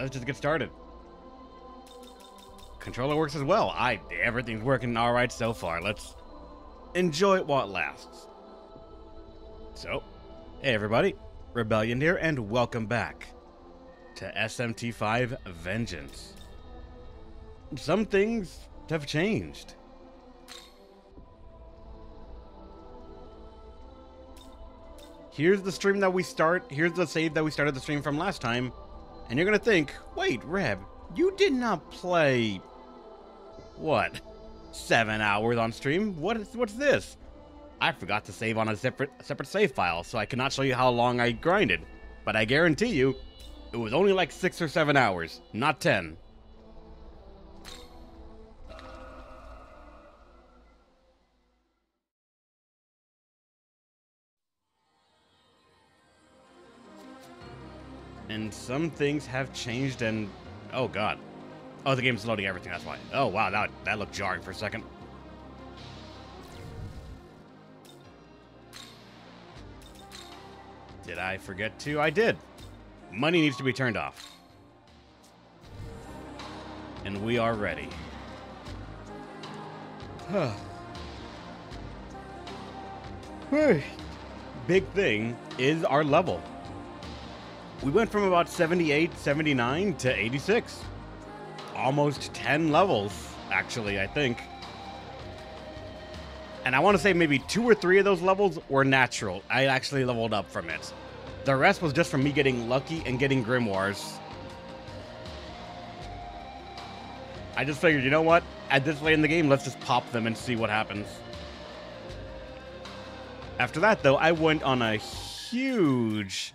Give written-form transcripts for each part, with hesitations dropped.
let's just get started. Controller works as well. Everything's working all right so far. Let's enjoy it while it lasts. So, hey everybody, Rebellion here, and welcome back to SMT5 Vengeance. Some things have changed. Here's the stream that we start. Here's the save that we started the stream from last time. And you're gonna think, wait, Reb, you did not play, what, 7 hours on stream? What's this? I forgot to save on a separate save file, so I cannot show you how long I grinded. But I guarantee you, it was only like 6 or 7 hours, not 10. And some things have changed and... oh god. Oh, the game's loading everything, that's why. Oh wow, that looked jarring for a second. Did I forget to? I did. Money needs to be turned off. And we are ready. Big thing is our level. We went from about 78, 79 to 86. Almost 10 levels, actually, I think. And I want to say maybe 2 or 3 of those levels were natural. I actually leveled up from it. The rest was just from me getting lucky and getting grimoires. I just figured, you know what? At this late in the game, let's just pop them and see what happens. After that, though, I went on a huge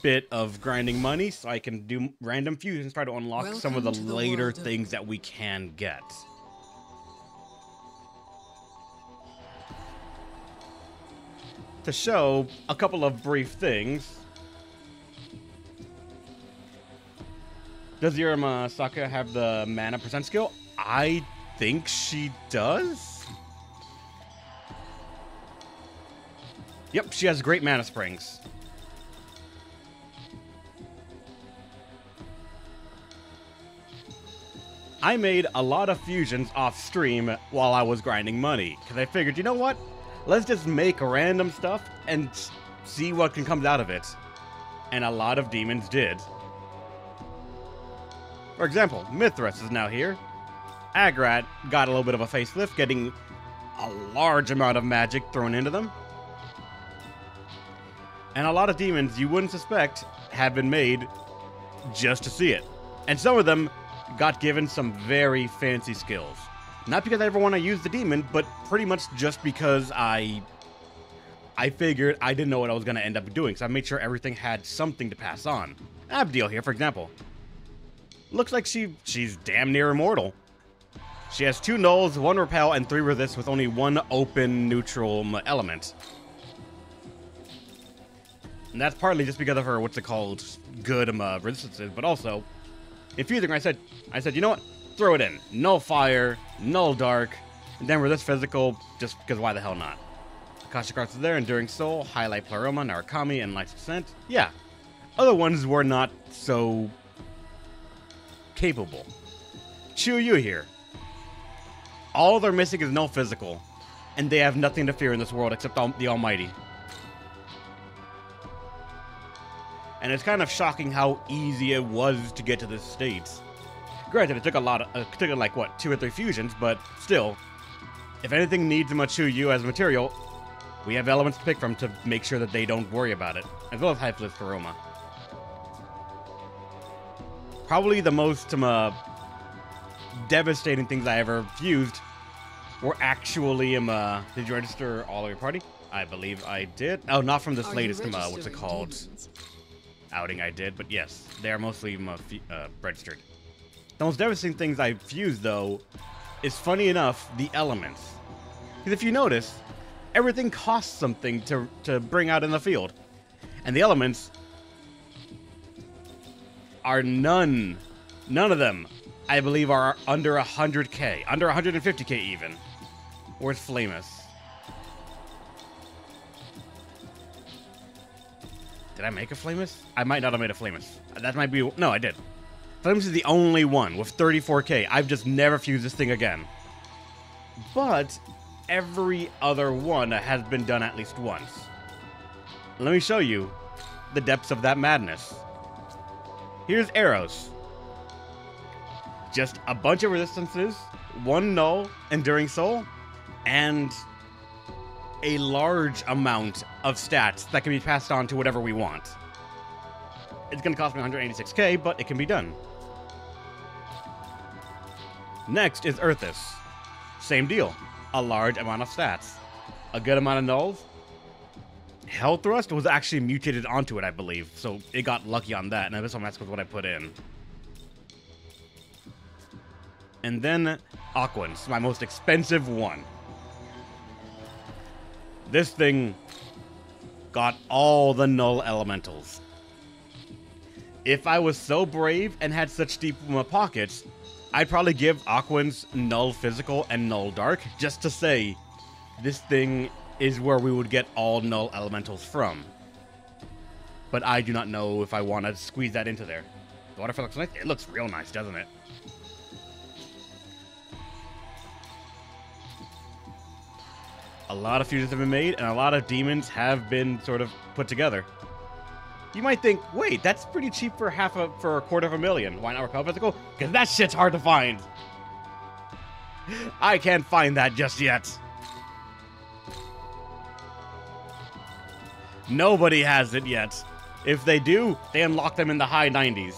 bit of grinding money so I can do random fusions, try to unlock some of the later things that we can get. To show a couple of brief things. Does Iruma Saka have the mana percent skill? I think she does. Yep, she has great mana springs. I made a lot of fusions off stream while I was grinding money, because I figured, you know what? Let's just make random stuff and see what can come out of it. And a lot of demons did. For example, Mithras is now here. Agrat got a little bit of a facelift, getting a large amount of magic thrown into them. And a lot of demons you wouldn't suspect have been made just to see it. And some of them got given some very fancy skills. Not because I ever want to use the demon, but pretty much just because I figured I didn't know what I was going to end up doing, so I made sure everything had something to pass on. Abdiel here, for example. Looks like she's damn near immortal. She has 2 nulls, 1 repel, and 3 resist with only 1 open neutral element. And that's partly just because of her, what's it called, good resistances, but also infusing, I said, you know what? Throw it in. Null fire, null dark, and then resist physical, just because why the hell not? Akashic Arts is there, Enduring Soul, Highlight Pleroma, Narukami, and Light's Descent. Yeah. Other ones were not so capable. Chuyu here. All they're missing is no physical, and they have nothing to fear in this world except the Almighty. And it's kind of shocking how easy it was to get to this state. Granted, it took like, what, 2 or 3 fusions, but still, if anything needs a Machuyu as material, we have elements to pick from to make sure that they don't worry about it, as well as Hypelith Karoma. Probably the most devastating things I ever fused were actually, did you register all of your party? I believe I did. Oh, not from this latest, what's it called? Outing I did, but yes, they are mostly registered. The most devastating things I fused, though, is funny enough, the elements. Because if you notice, everything costs something to bring out in the field. And the elements are none of them, I believe, are under 100k, under 150k even. Where's Flamus? Did I make a Flamus? I might not have made a Flamus. That might be... No, I did. Flames is the only one with 34k. I've just never fused this thing again. But every other one has been done at least once. Let me show you the depths of that madness. Here's arrows. Just a bunch of resistances, one null, enduring soul, and a large amount of stats that can be passed on to whatever we want. It's going to cost me 186k, but it can be done. Next is Earthus. Same deal. A large amount of stats. A good amount of nulls. Hell Thrust was actually mutated onto it, I believe, so it got lucky on that, and Abyssal Mask was what I put in. And then Aquans, my most expensive one. This thing got all the null elementals. If I was so brave and had such deep pockets, I'd probably give Aquans null physical and null dark, just to say this thing is where we would get all null elementals from. But I do not know if I want to squeeze that into there. The waterfall looks nice. It looks real nice, doesn't it? A lot of fusions have been made, and a lot of demons have been sort of put together. You might think, wait, that's pretty cheap for for a quarter of a million. Why not repel physical? Because that shit's hard to find. I can't find that just yet. Nobody has it yet. If they do, they unlock them in the high 90s.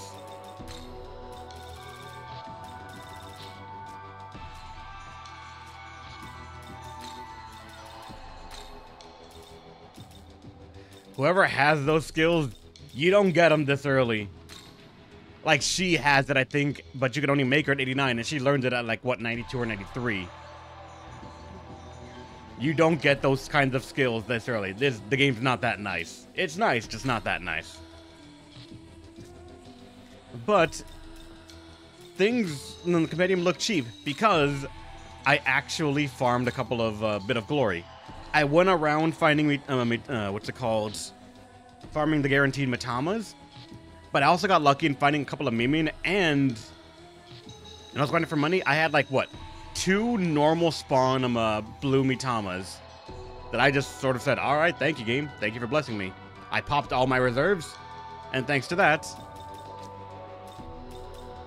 Whoever has those skills, you don't get them this early. Like, she has it, I think, but you can only make her at 89, and she learned it at, like, what, 92 or 93. You don't get those kinds of skills this early. The game's not that nice. It's nice, just not that nice. But things in the compendium look cheap because I actually farmed a couple of bit of glory. I went around finding what's it called? Farming the guaranteed Matamas. But I also got lucky in finding a couple of Mimin, and I was grinding for money. I had, like, what, 2 normal spawn blue Mitamas that I just sort of said, alright, thank you, game. Thank you for blessing me. I popped all my reserves, and thanks to that,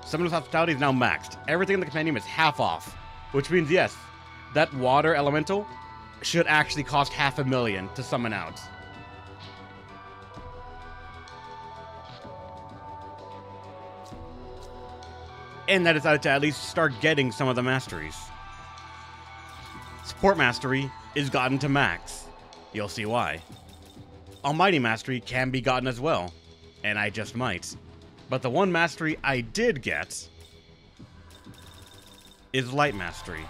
Summoner's Hospitality is now maxed. Everything in the compendium is half off, which means, yes, that water elemental should actually cost $500,000 to summon out. And I decided to at least start getting some of the masteries. Support Mastery is gotten to max. You'll see why. Almighty Mastery can be gotten as well, and I just might. But the one mastery I did get is Light Mastery.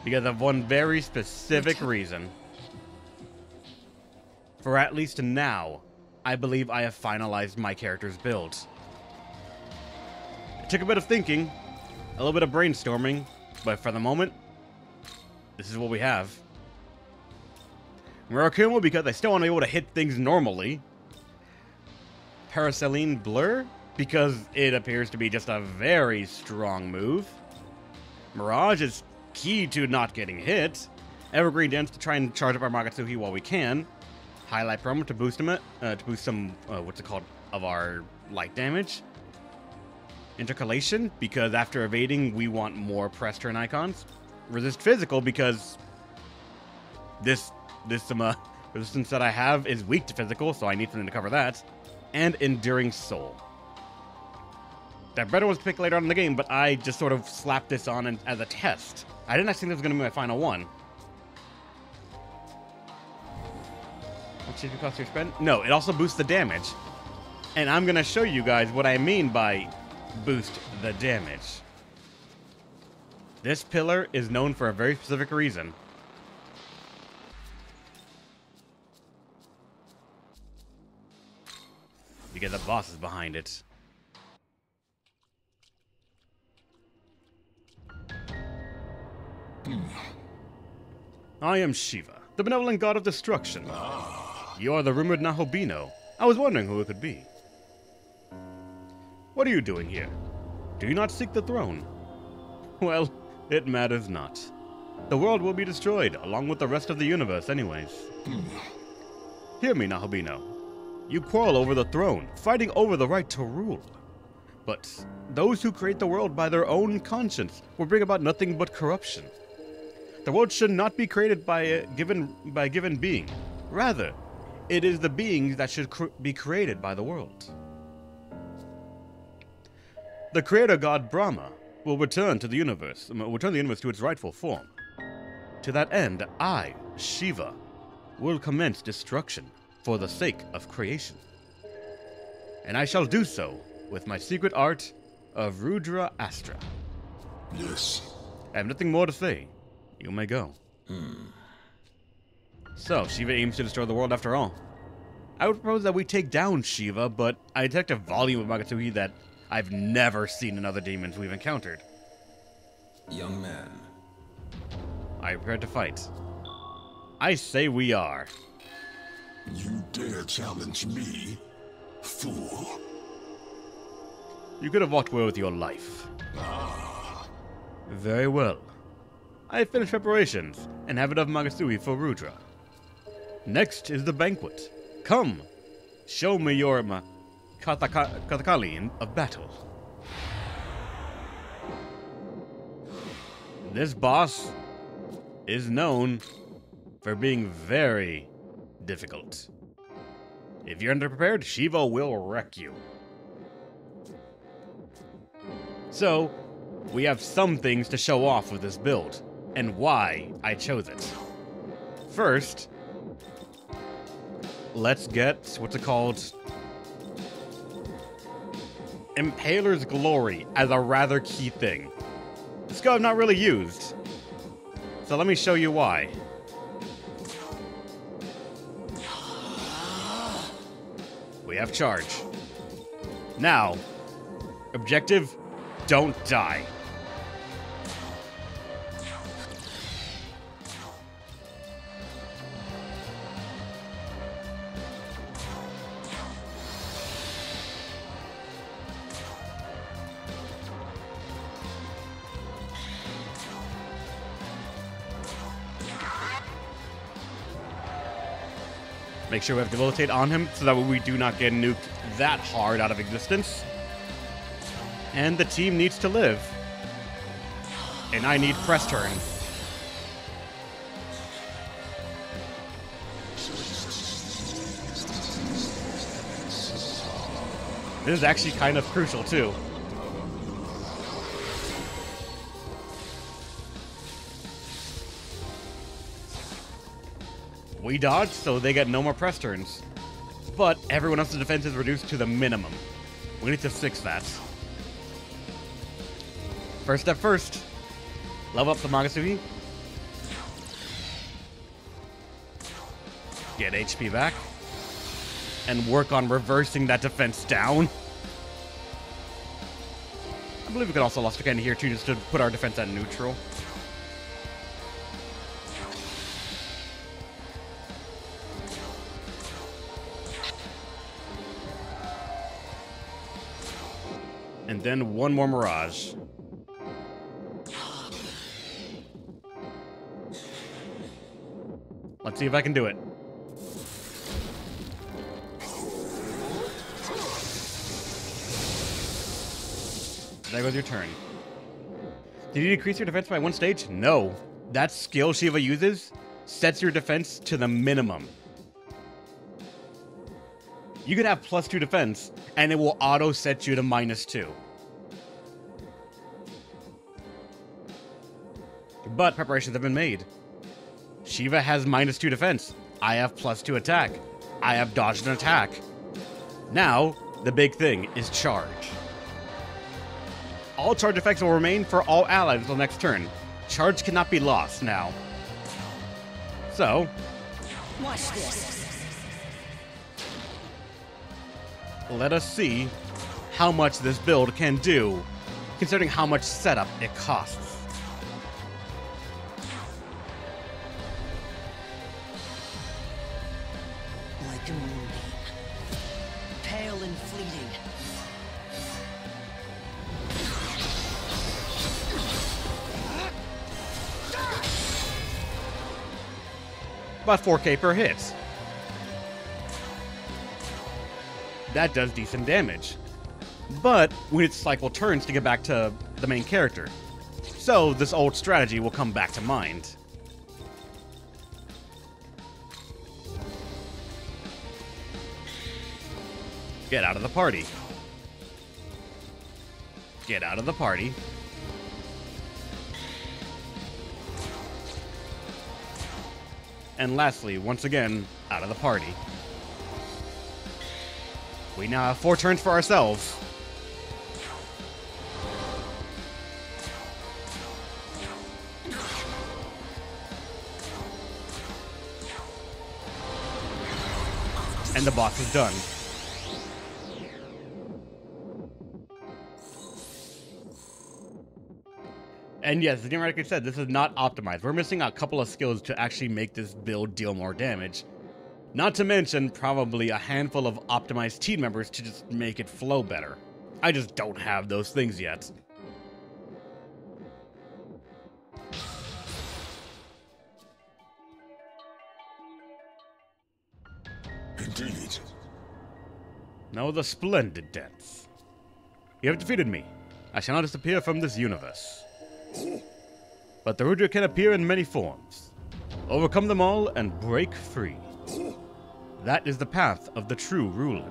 Because of one very specific reason. For at least now, I believe I have finalized my character's build. It took a bit of thinking, a little bit of brainstorming, but for the moment, this is what we have. Murakumo, because I still want to be able to hit things normally. Paraceline Blur, because it appears to be just a very strong move. Mirage is key to not getting hit. Evergreen Dance to try and charge up our Magatsuhi while we can. Highlight Promo to boost him, to boost some, what's it called, of our light damage. Intercalation, because after evading, we want more press turn icons. Resist Physical, because this resistance that I have is weak to physical, so I need something to cover that. And Enduring Soul. That better was to pick later on in the game, but I just sort of slapped this on as a test. I didn't actually think this was going to be my final one. What should it cost you to spend? No, it also boosts the damage. And I'm going to show you guys what I mean by boost the damage. This pillar is known for a very specific reason. Because the boss is behind it. I am Shiva, the benevolent god of destruction. You are the rumored Nahobino. I was wondering who it could be. What are you doing here? Do you not seek the throne? Well, it matters not. The world will be destroyed, along with the rest of the universe anyways. Hear me, Nahobino. You quarrel over the throne, fighting over the right to rule. But those who create the world by their own conscience will bring about nothing but corruption. The world should not be created by a given being. Rather, it is the beings that should be created by the world. The creator god Brahma will return the universe to its rightful form. To that end, I, Shiva, will commence destruction for the sake of creation. And I shall do so with my secret art of Rudra Astra. Yes. I have nothing more to say. You may go. So, Shiva aims to destroy the world after all. I would propose that we take down Shiva, but I detect a volume of Magatsuhi that I've never seen in other demons we've encountered. Young man. I am prepared to fight. I say we are. You dare challenge me, fool? You could have walked away with your life. Very well. I have finished preparations and have enough Magatsuhi for Rudra. Next is the banquet. Come, show me your Kathakali of battle. This boss is known for being very difficult. If you're underprepared, Shiva will wreck you. So, we have some things to show off with this build, and why I chose it. First, let's get, what's it called? Impaler's Glory as a rather key thing. This skill I've not really used. So let me show you why. We have charge. Now, objective, don't die. Make sure we have Debilitate on him so that we do not get nuked that hard out of existence. And the team needs to live. And I need press turn. This is actually kind of crucial too. We dodge, so they get no more press turns. But everyone else's defense is reduced to the minimum. We need to fix that. First step first. Level up the Magatsuhi. Get HP back. And work on reversing that defense down. I believe we could also lost again here too, just to put our defense at neutral. And then one more Mirage. Let's see if I can do it. There goes your turn. Did you decrease your defense by one stage? No. That skill Shiva uses sets your defense to the minimum. You could have +2 defense, and it will auto set you to -2. But preparations have been made. Shiva has -2 defense. I have +2 attack. I have dodged an attack. Now, the big thing is charge. All charge effects will remain for all allies until next turn. Charge cannot be lost now. So, watch this. Let us see how much this build can do, considering how much setup it costs. Like a moonbeam, pale and fleeting. About 4k per hit. That does decent damage. But when its cycle turns to get back to the main character. So this old strategy will come back to mind. Get out of the party. Get out of the party. And lastly, once again, out of the party. We now have 4 turns for ourselves. And the boss is done. And yes, as Theoretically said, this is not optimized. We're missing a couple of skills to actually make this build deal more damage. Not to mention, probably a handful of optimized team members to just make it flow better. I just don't have those things yet. Indeed. Now the splendid dance. You have defeated me. I shall not disappear from this universe. But the Rudra can appear in many forms. Overcome them all and break free. That is the path of the true ruler.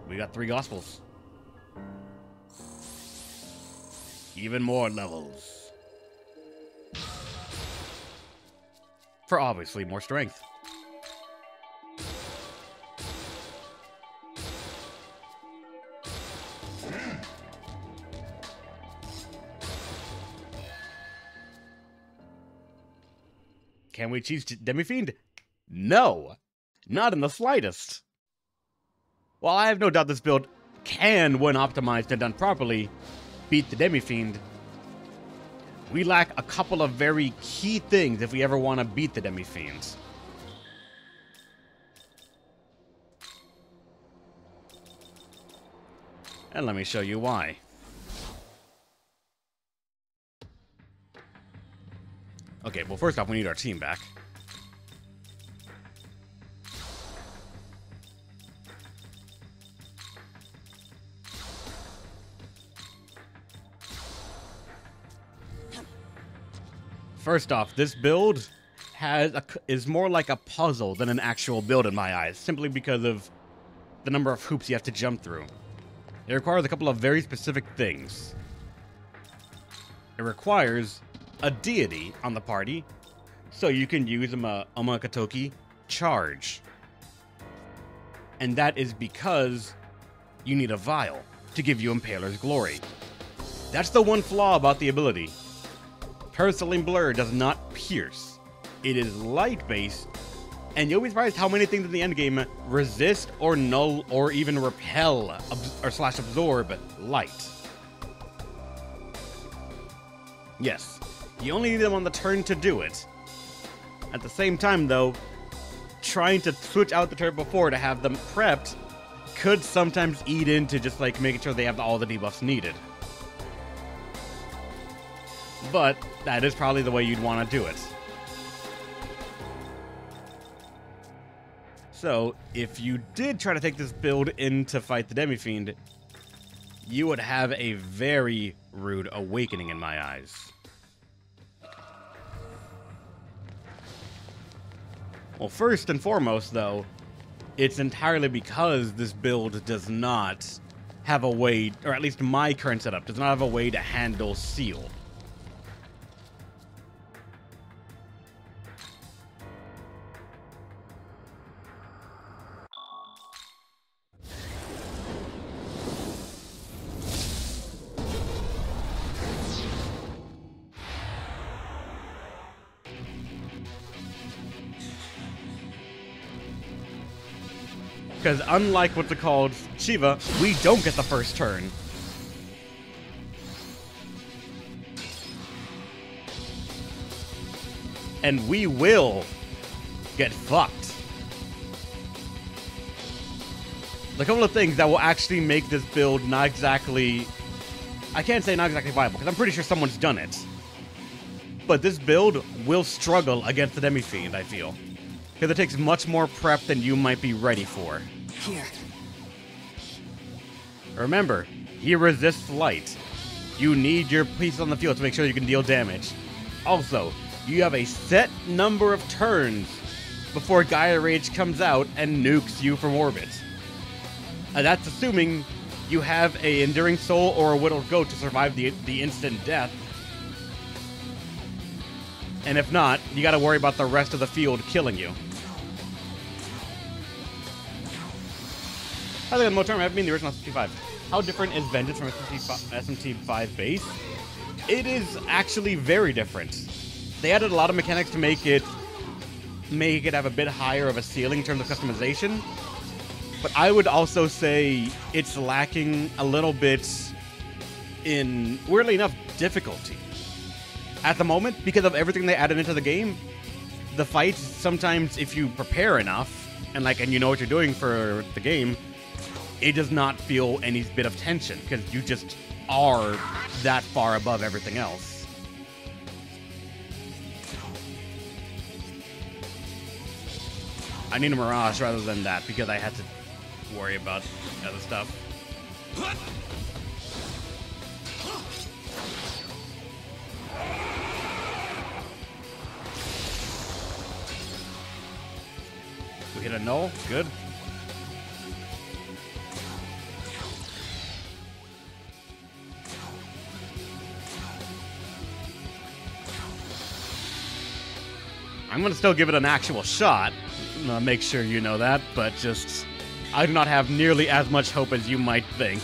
We got 3 gospels. Even more levels. For obviously more strength. Can we choose Demi-Fiend? No! Not in the slightest. While I have no doubt this build can, when optimized and done properly, beat the Demi-Fiend, we lack a couple of very key things if we ever want to beat the Demi-Fiends. And let me show you why. Okay, well, first off, we need our team back. First off, this build is more like a puzzle than an actual build in my eyes, simply because of the number of hoops you have to jump through. It requires a couple of very specific things. It requires a deity on the party, so you can use Omakatoki charge. And that is because you need a vial to give you Impaler's glory. That's the one flaw about the ability. Parasailing Blur does not pierce. It is light-based, and you'll be surprised how many things in the endgame resist or null or even repel or slash absorb light. Yes. You only need them on the turn to do it. At the same time, though, trying to switch out the turn before to have them prepped could sometimes eat into just like making sure they have all the debuffs needed. But that is probably the way you'd want to do it. So, if you did try to take this build in to fight the Demi-Fiend, you would have a very rude awakening in my eyes. Well, first and foremost, though, it's entirely because this build does not have a way, or at least my current setup, does not have a way to handle Seal. Because unlike what's called Shiva, we don't get the first turn. And we will get fucked. A couple of things that will actually make this build not exactly I can't say not exactly viable, because I'm pretty sure someone's done it. But this build will struggle against the Demi-Fiend, I feel. Because it takes much more prep than you might be ready for. Here. Remember, he resists light. You need your pieces on the field to make sure you can deal damage. Also, you have a set number of turns before Gaia Rage comes out and nukes you from orbit. And that's assuming you have a Enduring Soul or a Whittled Goat to survive the instant death. And if not, you gotta worry about the rest of the field killing you. I think on the term, I haven't been the original SMT5. How different is Vengeance from SMT5 base? It is actually very different. They added a lot of mechanics to make it have a bit higher of a ceiling in terms of customization. But I would also say it's lacking a little bit in, weirdly enough, difficulty. At the moment, because of everything they added into the game, the fights, sometimes if you prepare enough, and you know what you're doing for the game, it does not feel any bit of tension, because you just are that far above everything else. I need a Mirage rather than that, because I had to worry about other stuff. We hit a null. Good. I'm going to still give it an actual shot. Make sure you know that, but just... I do not have nearly as much hope as you might think.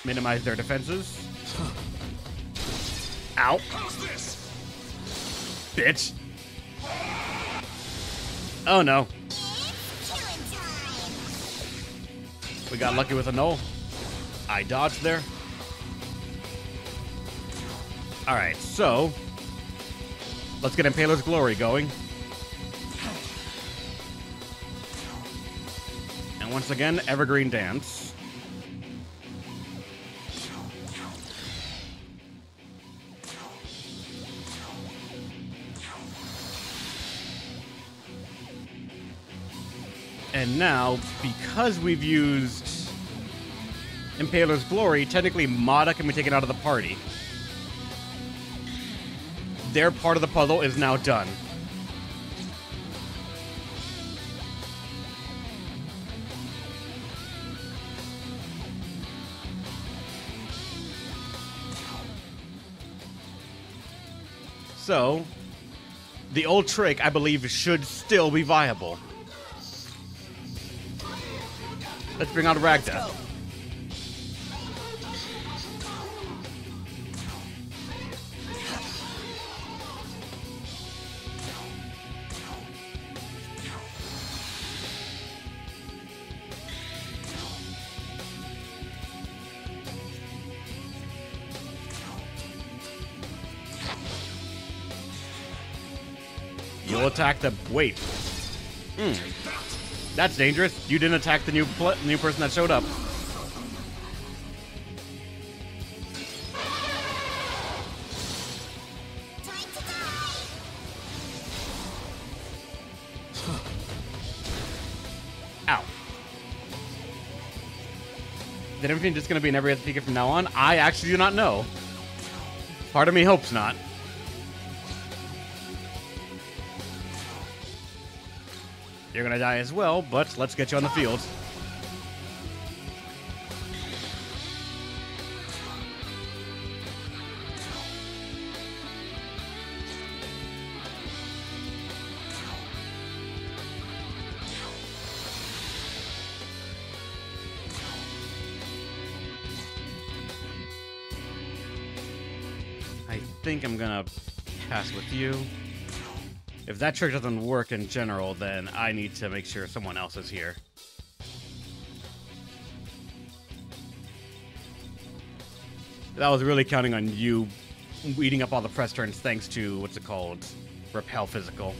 Minimize their defenses. Ow. Bitch. Oh no. We got lucky with a null. I dodged there. Alright, so let's get Impaler's Glory going. And once again, Evergreen Dance. And now, because we've used Impaler's Glory, technically Mada can be taken out of the party. Their part of the puzzle is now done. So, the old trick, I believe, should still be viable. Let's bring out Ragda. You'll attack the... Wait. That's dangerous. You didn't attack the new person that showed up. Ow. Is everything just going to be an every other Pika from now on? I actually do not know. Part of me hopes not. You're gonna die as well, but let's get you on the field. I think I'm gonna pass with you. If that trick doesn't work in general, then I need to make sure someone else is here. That was really counting on you eating up all the press turns thanks to, what's it called? Repel physical.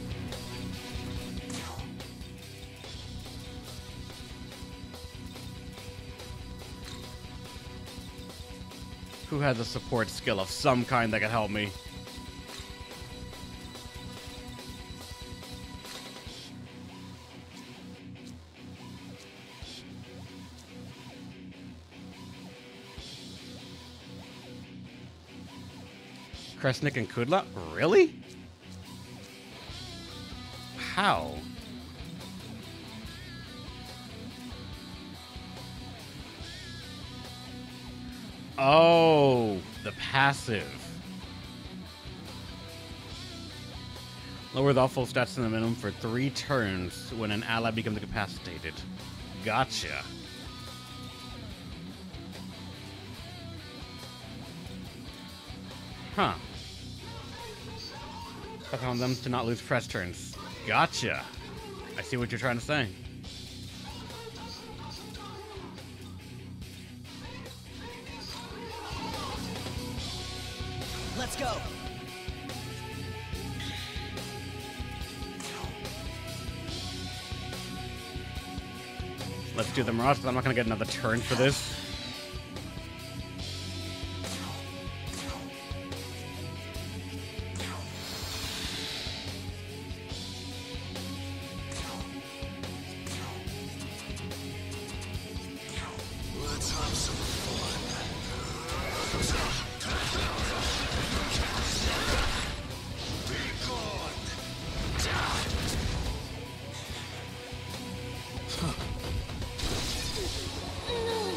Who has a support skill of some kind that could help me? Kresnik and Kudla? Really? How? Oh, the passive. Lower the full stats to the minimum for 3 turns when an ally becomes incapacitated. Gotcha. Huh. I found them to not lose press turns. Gotcha. I see what you're trying to say. Let's go. Let's do the Mirage, because I'm not going to get another turn for this. Let's have some fun. Be gone.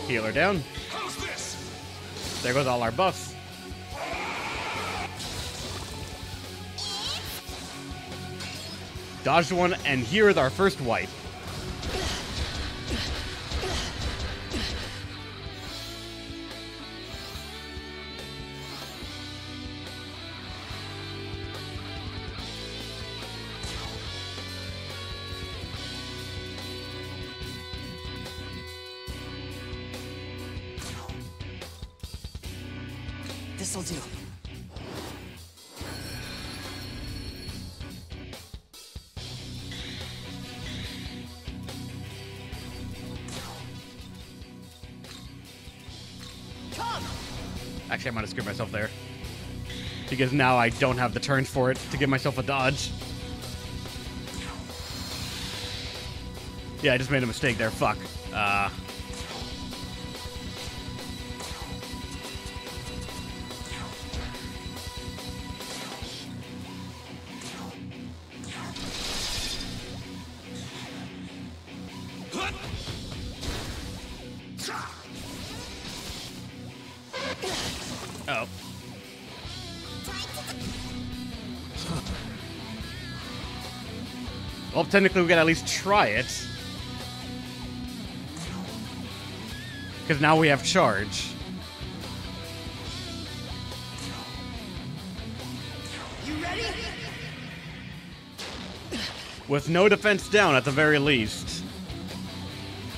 Healer down. How's this? There goes all our buffs. Dodged one, and here is our first wipe. This'll do. Come! Actually, I might have screwed myself there. Because now I don't have the turns for it to give myself a dodge. Yeah, I just made a mistake there. Fuck. Oh. Well, technically we gotta at least try it. Because now we have charge. You ready? With no defense down at the very least.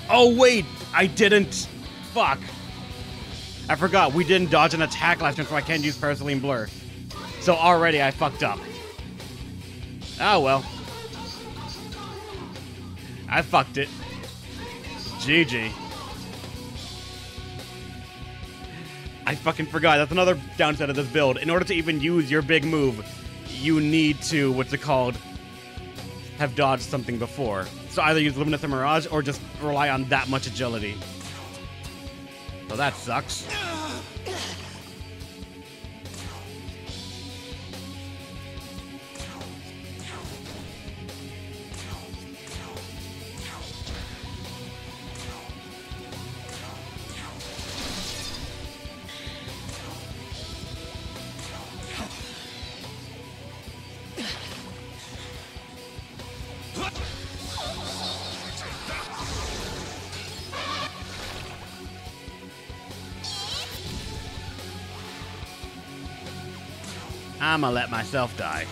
Oh wait, I didn't. Fuck. I forgot, we didn't dodge an attack last turn, so I can't use Paraceline Blur. So already I fucked up. Oh well. I fucked it. GG. I fucking forgot. That's another downside of this build. In order to even use your big move, you need to, what's it called, have dodged something before. So either use Luminous or Mirage, or just rely on that much agility. So that sucks. I'ma let myself die.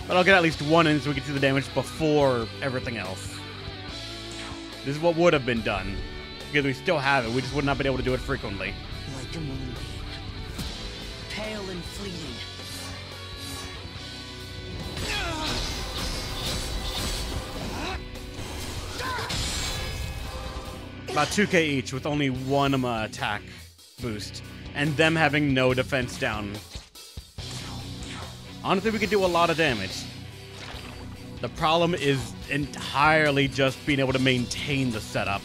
But I'll get at least one in so we can see the damage before everything else. This is what would have been done. Because we still have it, we just would not been able to do it frequently. Like a moonbeam. pale and fleeting. About 2k each with only one attack boost, and them having no defense down. Honestly, we could do a lot of damage. The problem is entirely just being able to maintain the setup.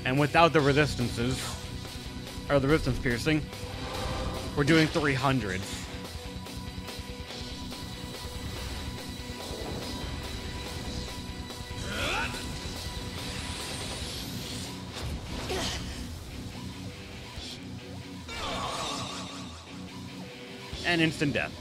And without the resistances, or the resistance piercing, we're doing 300s. And instant death.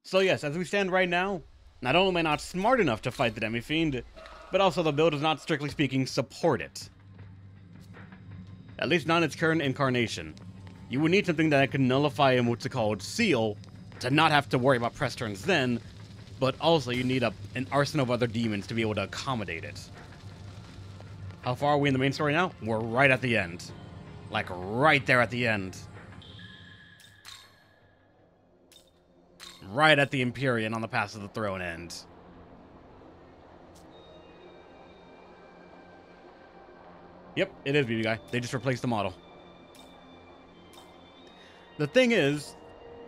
So yes, as we stand right now, not only am I not smart enough to fight the Demi-Fiend, but also the build does not, strictly speaking, support it. At least not in its current incarnation. You would need something that could nullify and what's it called, seal, to not have to worry about press turns then, but also you need an arsenal of other demons to be able to accommodate it. How far are we in the main story now? We're right at the end. Like, right there at the end. Right at the Empyrean on the Path of the Throne end. Yep, it is BB Guy. They just replaced the model. The thing is,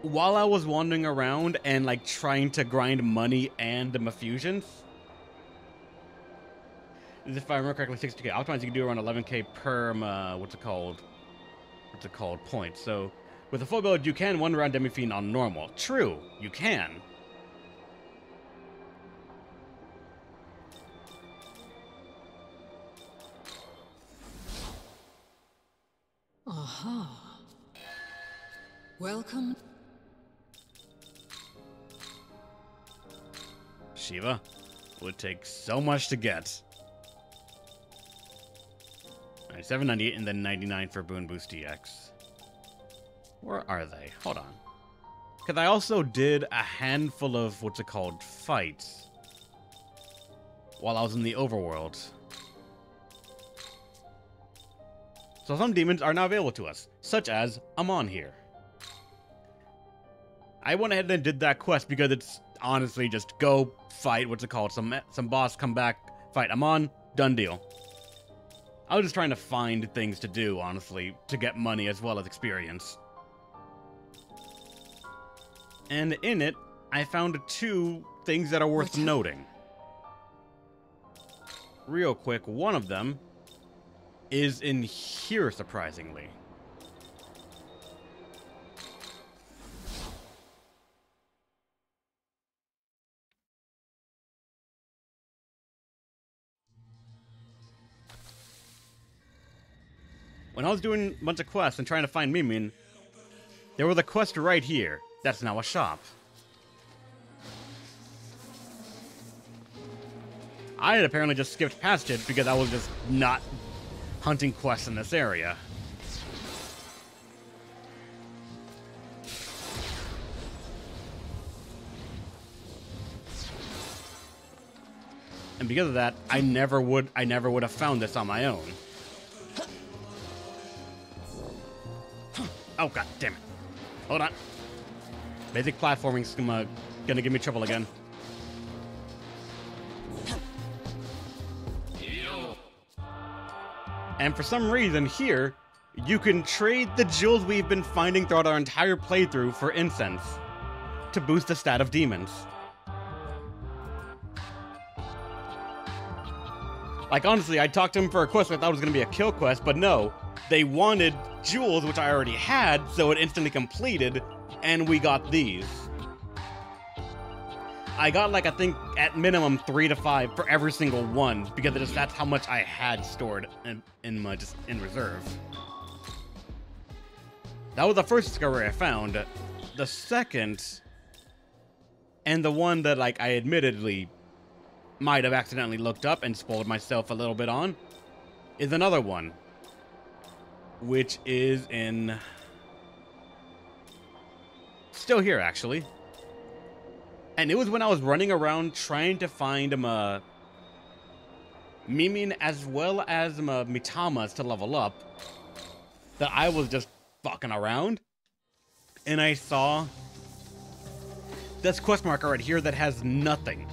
while I was wandering around and, like, trying to grind money and Mephusians, if I remember correctly, 60k. Optimize, you can do around 11k per, points. So, with a full build, you can one round Demi-Fiend on normal. True, you can. Aha. Welcome. Shiva would take so much to get. 798 and then 99 for Boon Boost DX. Where are they? Hold on. Because I also did a handful of, fights while I was in the overworld. So some demons are now available to us, such as Amon here. I went ahead and did that quest because it's honestly just go fight, some boss, come back, fight Amon, done deal. I was just trying to find things to do, honestly, to get money as well as experience. And in it, I found 2 things that are worth noting. Real quick, one of them is in here, surprisingly. When I was doing a bunch of quests and trying to find Mimin, there was a quest right here. That's now a shop. I had apparently just skipped past it because I was just not hunting quests in this area. And because of that, I never would have found this on my own. Oh, god damn it. Hold on. Basic platforming's gonna give me trouble again. And for some reason here, you can trade the jewels we've been finding throughout our entire playthrough for incense to boost the stat of demons. Like, honestly, I talked to him for a quest I thought it was going to be a kill quest, but no. They wanted jewels, which I already had, so it instantly completed, and we got these. I got, like, I think, at minimum 3 to 5 for every single one, because that's how much I had stored in reserve. That was the first discovery I found. The second, and the one that, like, I admittedly might have accidentally looked up and spoiled myself a little bit on, is another one, which is in... still here, actually. And it was when I was running around trying to find Mimin as well as Mitamas to level up that I was just fucking around. And I saw this quest marker right here that has nothing.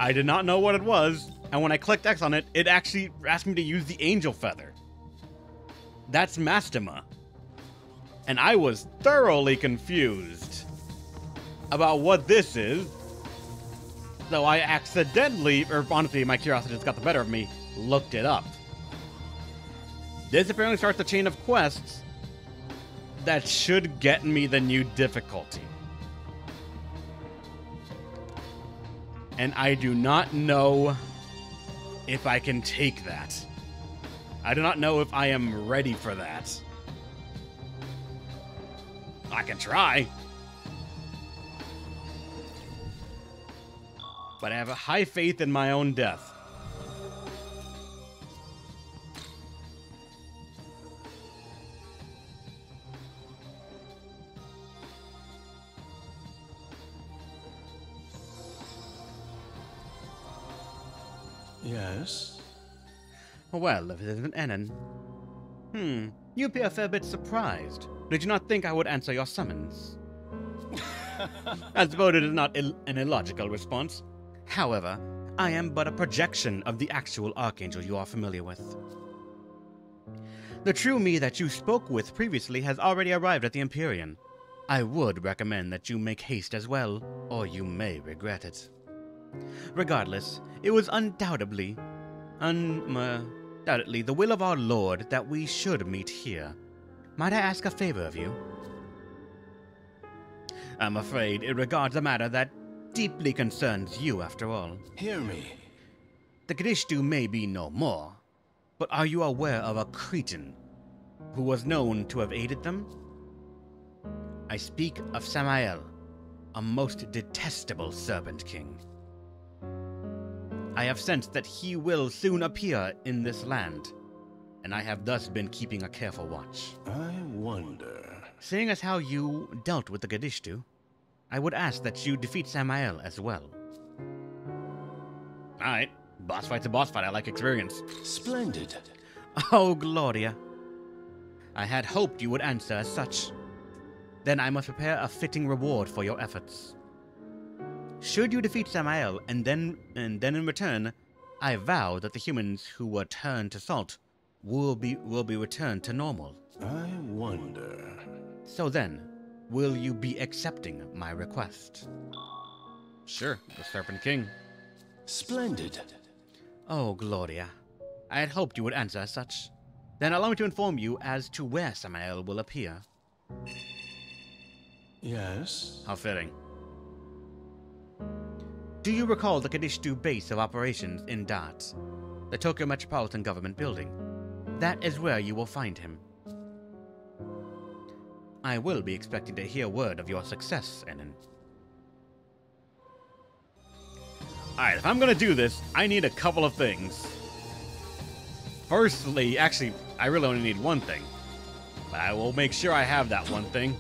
I did not know what it was, and when I clicked X on it, it actually asked me to use the Angel Feather. That's Mastema. And I was thoroughly confused about what this is. So I accidentally, or honestly, my curiosity just got the better of me, looked it up. This apparently starts a chain of quests that should get me the new difficulty. And I do not know if I can take that. I do not know if I am ready for that. I can try. But I have a high faith in my own death. Yes? Well, if it isn't Enon. You appear a fair bit surprised. Did you not think I would answer your summons? I suppose it is not an illogical response. However, I am but a projection of the actual Archangel you are familiar with. The true me that you spoke with previously has already arrived at the Empyrean. I would recommend that you make haste as well, or you may regret it. Regardless, it was undoubtedly the will of our Lord that we should meet here. Might I ask a favor of you? I'm afraid it regards a matter that deeply concerns you, after all. Hear me. The Kadishtu may be no more, but are you aware of a Cretan who was known to have aided them? I speak of Samael, a most detestable Serpent King. I have sensed that he will soon appear in this land, and I have thus been keeping a careful watch. I wonder. Seeing as how you dealt with the Kadishtu, I would ask that you defeat Samael as well. Alright, boss fight's a boss fight, I like experience. Splendid. Oh, Gloria. I had hoped you would answer as such. Then I must prepare a fitting reward for your efforts. Should you defeat Samael, and then in return, I vow that the humans who were turned to salt will be returned to normal. I wonder. So then, will you be accepting my request? Sure, the Serpent King. Splendid. Oh, Gloria. I had hoped you would answer as such. Then allow me to inform you as to where Samael will appear. Yes? How fitting. Do you recall the Kadishtu base of operations in Dart, the Tokyo Metropolitan Government Building? That is where you will find him. I will be expecting to hear word of your success, Enon. Alright, if I'm gonna do this, I need a couple of things. Firstly, actually, I really only need one thing. But I will make sure I have that one thing.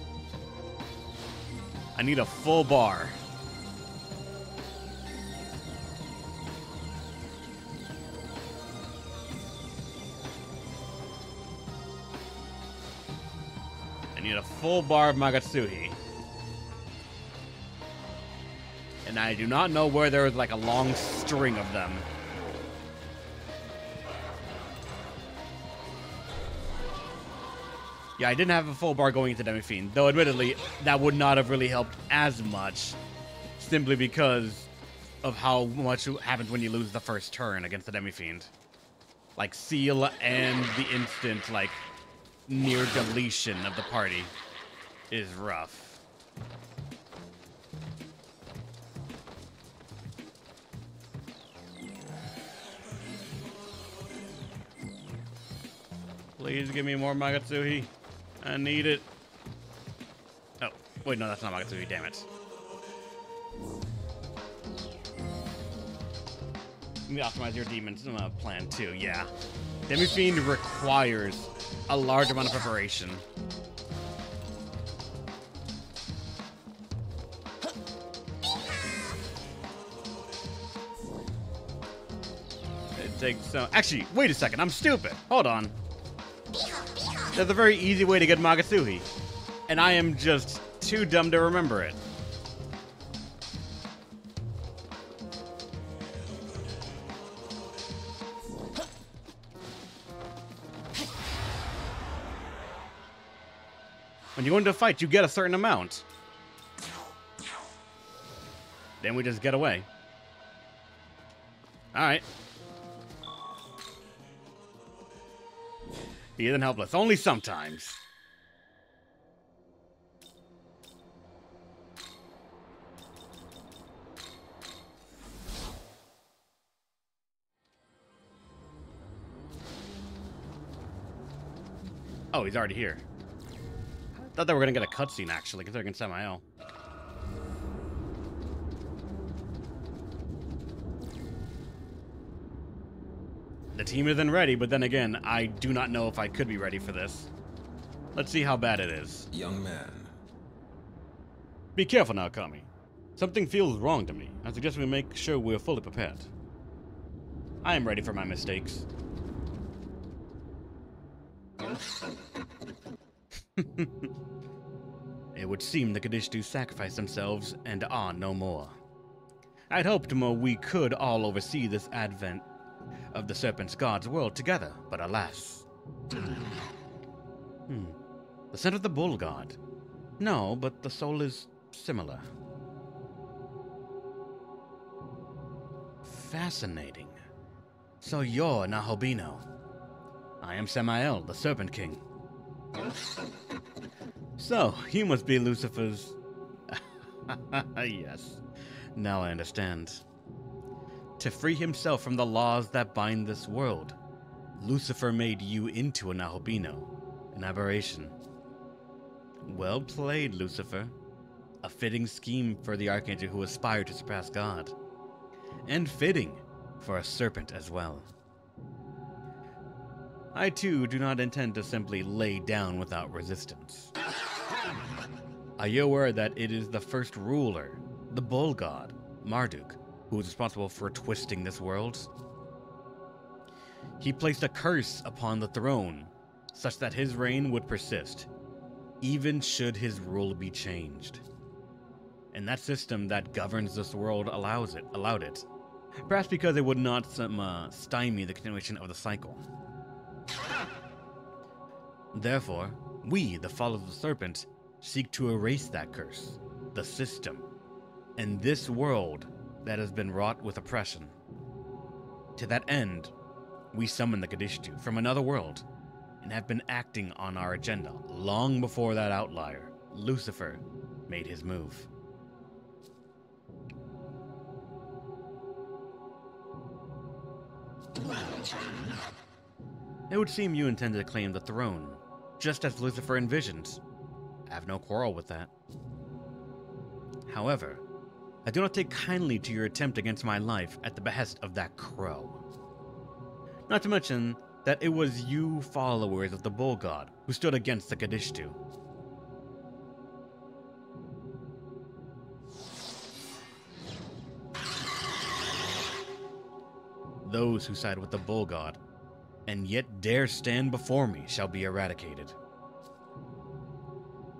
I need a full bar. I need a full bar of Magatsuhi. And I do not know where there is like a long string of them. Yeah, I didn't have a full bar going into Demi-Fiend, though admittedly, that would not have really helped as much, simply because of how much happens when you lose the first turn against the Demi-Fiend. Like, seal and the instant, like, near deletion of the party is rough. Please give me more Magatsuhi. I need it. Oh, wait, no, that's not Magatsuhi, damn it. Let me optimize your demons plan too, yeah. Demi-Fiend requires a large amount of preparation. It takes some... Actually, wait a second, I'm stupid. Hold on. There's a very easy way to get Magatsuhi, and I am just too dumb to remember it. When you go into a fight, you get a certain amount. Then we just get away. Alright. He isn't helpless. Only sometimes. Oh, he's already here. Thought they were gonna get a cutscene actually, considering Samael. The team isn't ready, but then again, I do not know if I could be ready for this. Let's see how bad it is. Young man. Be careful now, Kami. Something feels wrong to me. I suggest we make sure we're fully prepared. I am ready for my mistakes. It would seem the Kadishtu sacrificed themselves and are no more. I'd hoped we could all oversee this advent of the Serpent's God's world together, but alas. The scent of the Bull God. No, but the soul is similar. Fascinating. So you're Nahobino. I am Samael, the Serpent King. So, you must be Lucifer's... Yes. Now I understand. To free himself from the laws that bind this world, Lucifer made you into a nahobino, an aberration. Well played, Lucifer. A fitting scheme for the Archangel who aspired to surpass God. And fitting for a serpent as well. I too do not intend to simply lay down without resistance. Are you aware that it is the first ruler, the Bull God, Marduk, who is responsible for twisting this world? He placed a curse upon the throne, such that his reign would persist, even should his rule be changed. And that system that governs this world allowed it. Perhaps because it would not stymie the continuation of the cycle. Therefore, we, the followers of the serpent, seek to erase that curse, the system, and this world that has been wrought with oppression. To that end, we summon the Kadishtu from another world, and have been acting on our agenda long before that outlier, Lucifer, made his move. It would seem you intend to claim the throne, just as Lucifer envisioned. I have no quarrel with that. However, I do not take kindly to your attempt against my life at the behest of that crow. Not to mention that it was you followers of the Bull God who stood against the Kadishtu. Those who side with the Bull God and yet dare stand before me shall be eradicated.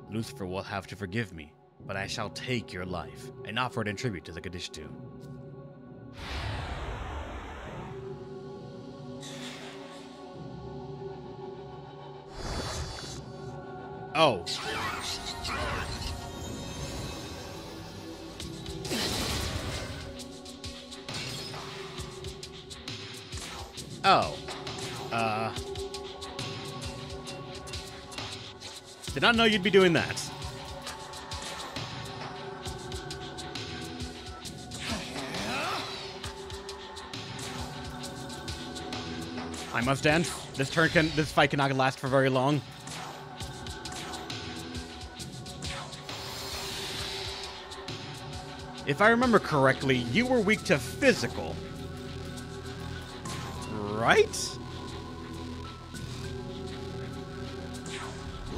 Lucifer will have to forgive me, but I shall take your life and offer it in tribute to the Kadishtu. Oh. Oh. Did not know you'd be doing that. I must end. This fight cannot last for very long. If I remember correctly, you were weak to physical. right?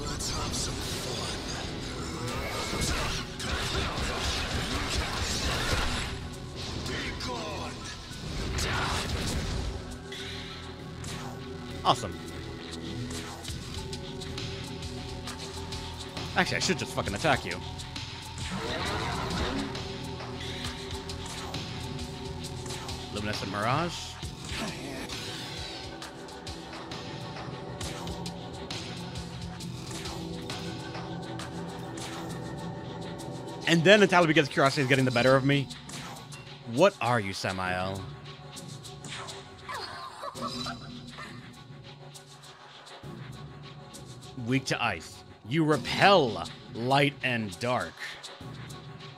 Let's have some fun. Be gone. Awesome. Actually, I should just fucking attack you. Luminescent Mirage. And then until because curiosity is getting the better of me. What are you, Samael? Weak to ice. You repel light and dark.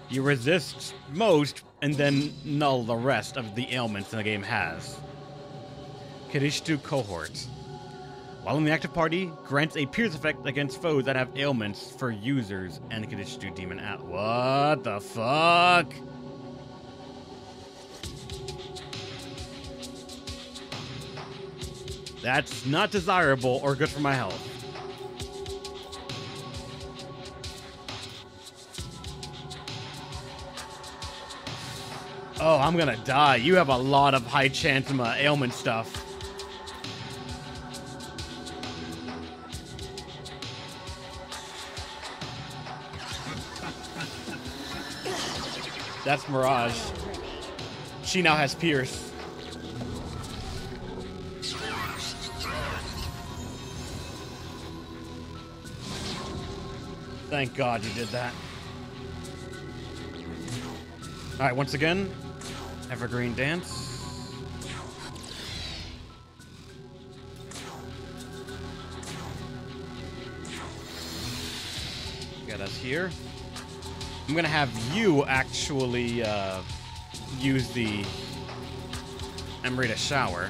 You resist most and then null the rest of the ailments the game has. Kadishtu Cohort. While in the active party, grants a pierce effect against foes that have ailments for users and Kadishtu Demon at. What the fuck? That's not desirable or good for my health. Oh, I'm gonna die. You have a lot of high chance of ailment stuff. That's Mirage. She now has Pierce. Thank God you did that. Alright, once again, Evergreen Dance. Get us here. I'm gonna have you actually use the Emerita Shower.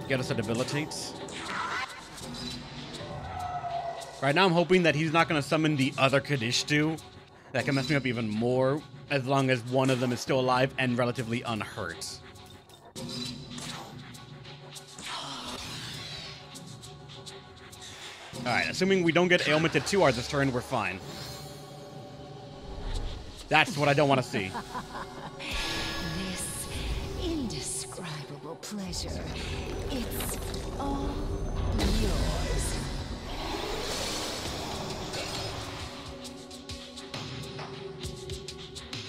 Get us a debilitates. Right now I'm hoping that he's not gonna summon the other Kadishtu. That can mess me up even more, as long as one of them is still alive and relatively unhurt. Alright, assuming we don't get ailmented 2 hours this turn, we're fine. That's what I don't want to see. This indescribable pleasure, it's all yours.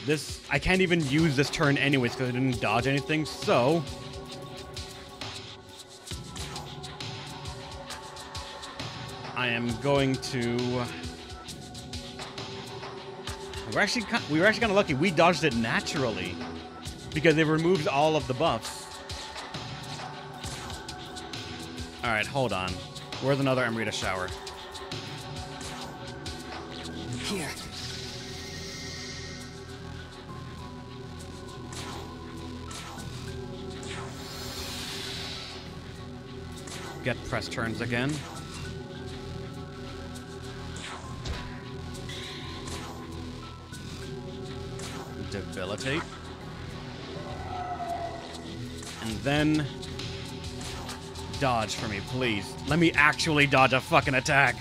This, I can't even use this turn anyways because I didn't dodge anything, so... I am going to... We were actually kind of lucky. We dodged it naturally because it removes all of the buffs. All right, hold on. Where's another Emerita Shower? Here. Get press turns again. Debilitate. And then dodge for me, please. Let me actually dodge a fucking attack.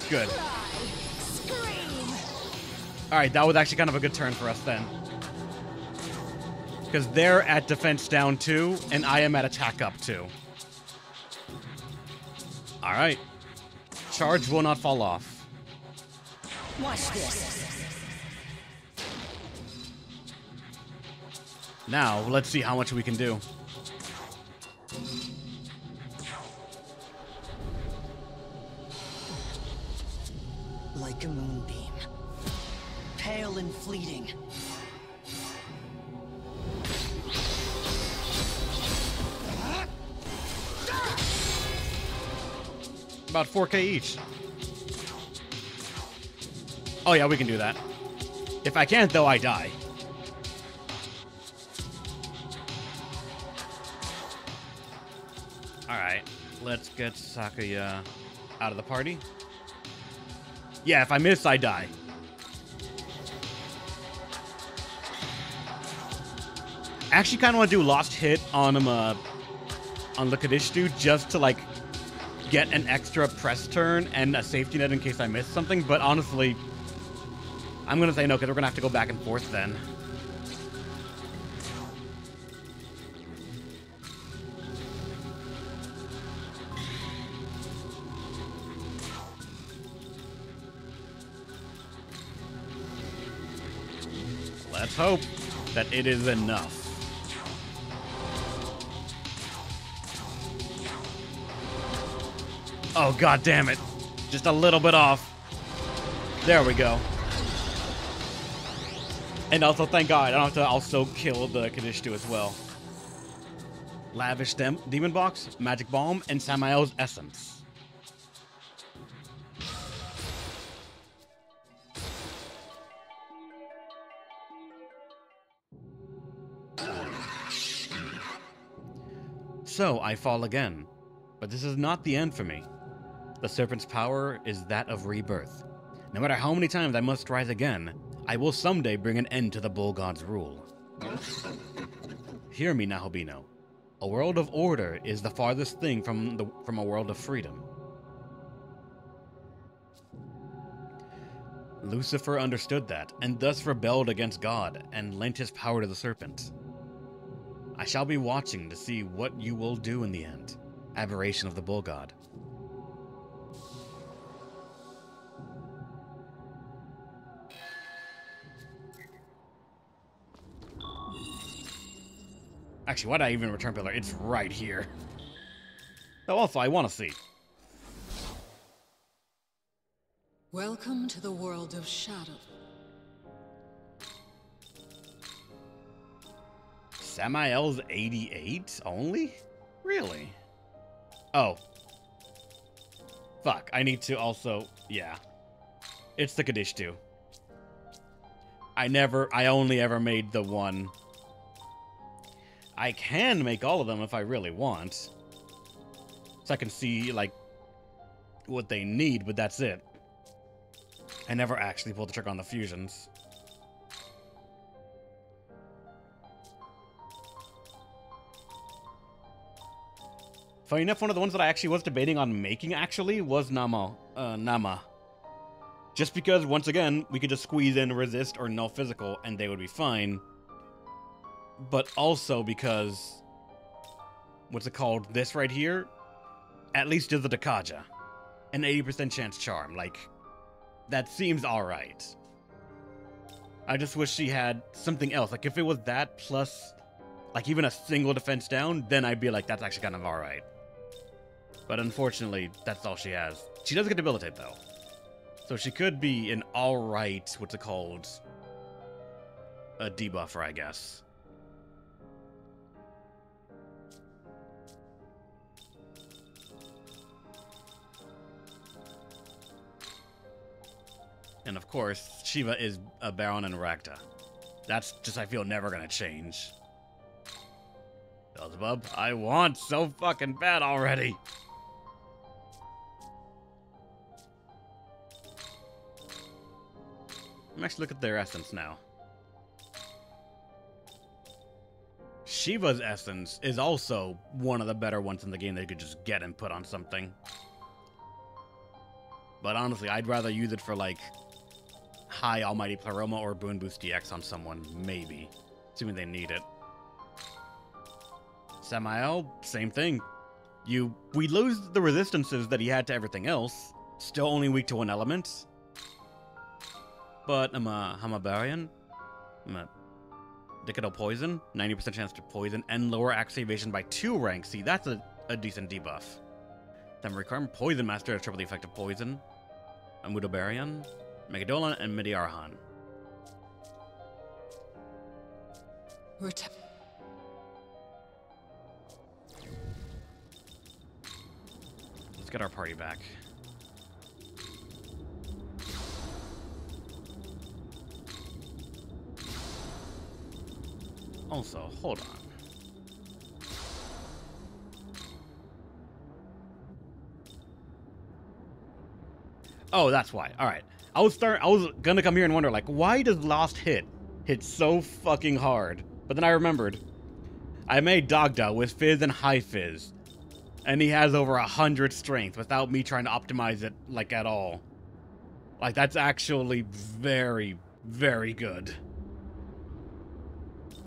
Good. Alright, that was actually kind of a good turn for us then. Because they're at defense down 2, and I am at attack up 2. Alright. Charge will not fall off. Watch this. Now, let's see how much we can do. Like a moonbeam. Pale and fleeting. About 4k each. Oh yeah, we can do that. If I can't, though, I die. let's get Sakuya out of the party. Yeah, if I miss, I die. I actually kind of want to do Lost Hit on the Kadishtu just to, like, get an extra press turn and a safety net in case I miss something, but honestly, I'm going to say no because we're going to have to go back and forth then. Let's hope that it is enough. Oh, god damn it. Just a little bit off. There we go. And also, thank god, I don't have to also kill the Kadishtu as well. Lavish Demon Box, Magic Bomb, and Samael's Essence. So, I fall again. But this is not the end for me. The serpent's power is that of rebirth. No matter how many times I must rise again, I will someday bring an end to the bull god's rule. Hear me, Nahobino. A world of order is the farthest thing from a world of freedom. Lucifer understood that, and thus rebelled against God and lent his power to the serpent. I shall be watching to see what you will do in the end. Aberration of the bull god. Actually, why did I even return pillar? It's right here. Oh, also, I want to see. Welcome to the world of shadow. Samael's 88 only? Really? Oh. Fuck, I need to also... Yeah. It's the Kadishtu. I only ever made the one. I can make all of them if I really want. So I can see, like, what they need, but that's it. I never actually pulled the trigger on the fusions. Funny enough, one of the ones that I actually was debating on making, actually, was Nama. Just because, once again, we could just squeeze in resist or no physical, and they would be fine. But also because... What's it called? This right here? At least is a Dakaja. An 80% chance charm. Like, that seems alright. I just wish she had something else. Like, if it was that plus, like, even a single defense down, then I'd be like, that's actually kind of alright. But unfortunately, that's all she has. She does get debilitate, though. So she could be an alright, what's it called? A debuffer, I guess. And of course, Shiva is a Baron and Rakta. That's just, I feel, never gonna change. Beelzebub, I want so fucking bad already. Let me actually look at their essence now. Shiva's essence is also one of the better ones in the game that you could just get and put on something. But honestly, I'd rather use it for, like, high Almighty Pleroma or Boon Boost DX on someone, maybe. Assuming they need it. Samael, same thing. We lose the resistances that he had to everything else. Still only weak to one element. But I'm a Hamabarian. I'm a Decadal Poison. 90% chance to poison and lower activation by 2 ranks. See, that's a decent debuff. Then require Poison Master to triple the effect of poison. A Mudobarian, Megadolan, and Midiarhan. Let's get our party back. Also, hold on. Oh, that's why. All right. I was gonna come here and wonder, like, why does Lost hit so fucking hard? But then I remembered. I made Dogda with Fizz and High Fizz. And he has over 100 strength without me trying to optimize it, like, at all. Like, that's actually very, very good.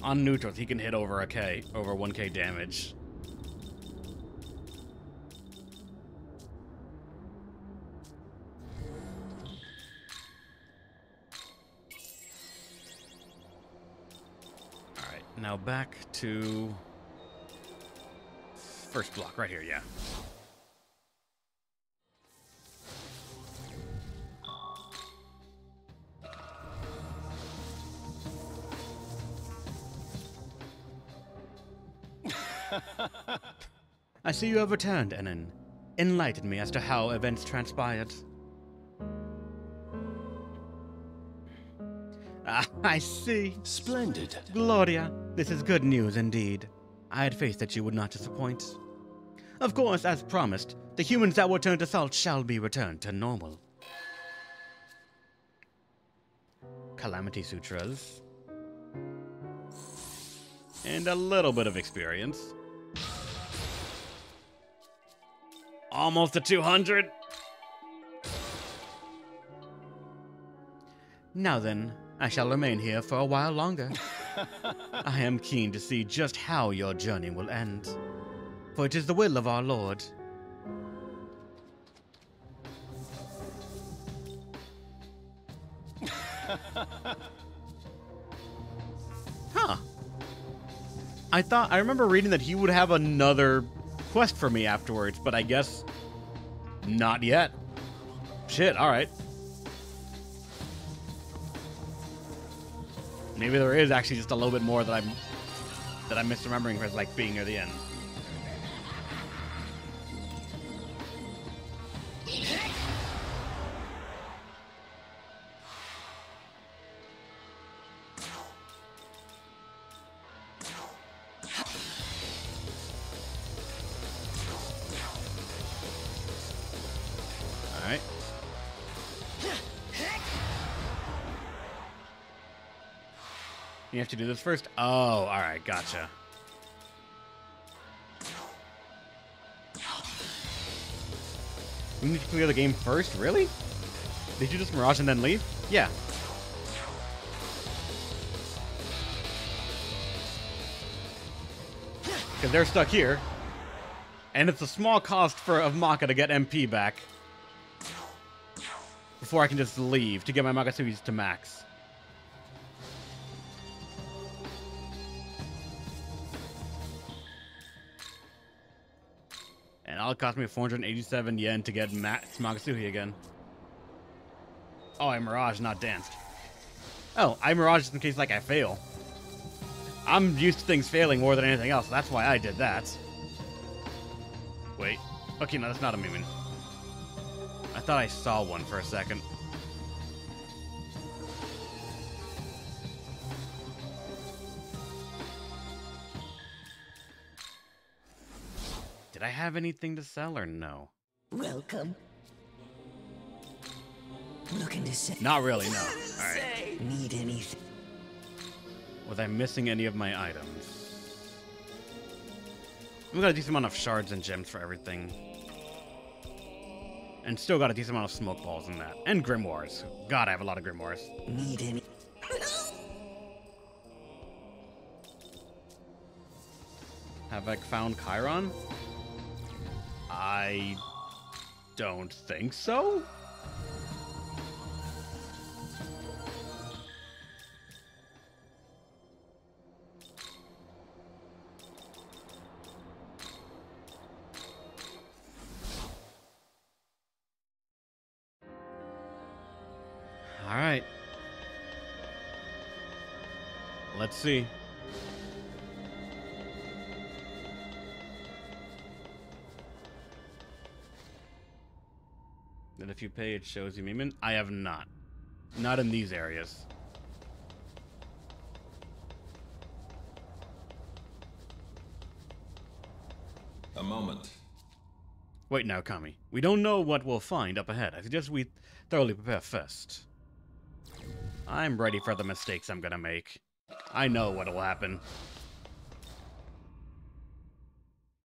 On neutrals, he can hit over a K, over 1K damage. Alright, now back to... first block, right here, yeah. I see you have returned, Enon. Enlighten me as to how events transpired. Ah, I see. Splendid. Gloria, this is good news indeed. I had faith that you would not disappoint. Of course, as promised, the humans that were turned to salt shall be returned to normal. Calamity Sutras. And a little bit of experience. Almost to 200. Now then, I shall remain here for a while longer. I am keen to see just how your journey will end, for it is the will of our Lord. Huh. I remember reading that he would have another quest for me afterwards, but I guess not yet. Shit, alright. Maybe there is actually just a little bit more that I'm misremembering for, like, being near the end. Alright. You have to do this first? Oh, alright, gotcha. We need to clear the game first? Really? Did you just Mirage and then leave? Yeah. Because they're stuck here. And it's a small cost of Maka to get MP back. Before I can just leave to get my Makatsuis to max. And it'll cost me 487 yen to get max Makatsuhi again. Oh, I Mirage, not danced. Oh, I Mirage just in case, like, I fail. I'm used to things failing more than anything else. That's why I did that. Wait. Okay, no, that's not a Moomin. I thought I saw one for a second. Did I have anything to sell or no? Welcome. Looking to say. Not really, no. Alright. Need anything? Was I missing any of my items? We got a decent amount of shards and gems for everything. And still got a decent amount of smoke balls in that. And grimoires. God, I have a lot of grimoires. Need any? Have I found Chiron? I don't think so. All right. Let's see. And if you pay, it shows you Moomin. I have not. Not in these areas. A moment. Wait now, Kami. We don't know what we'll find up ahead. I suggest we thoroughly prepare first. I'm ready for the mistakes I'm gonna make. I know what'll happen.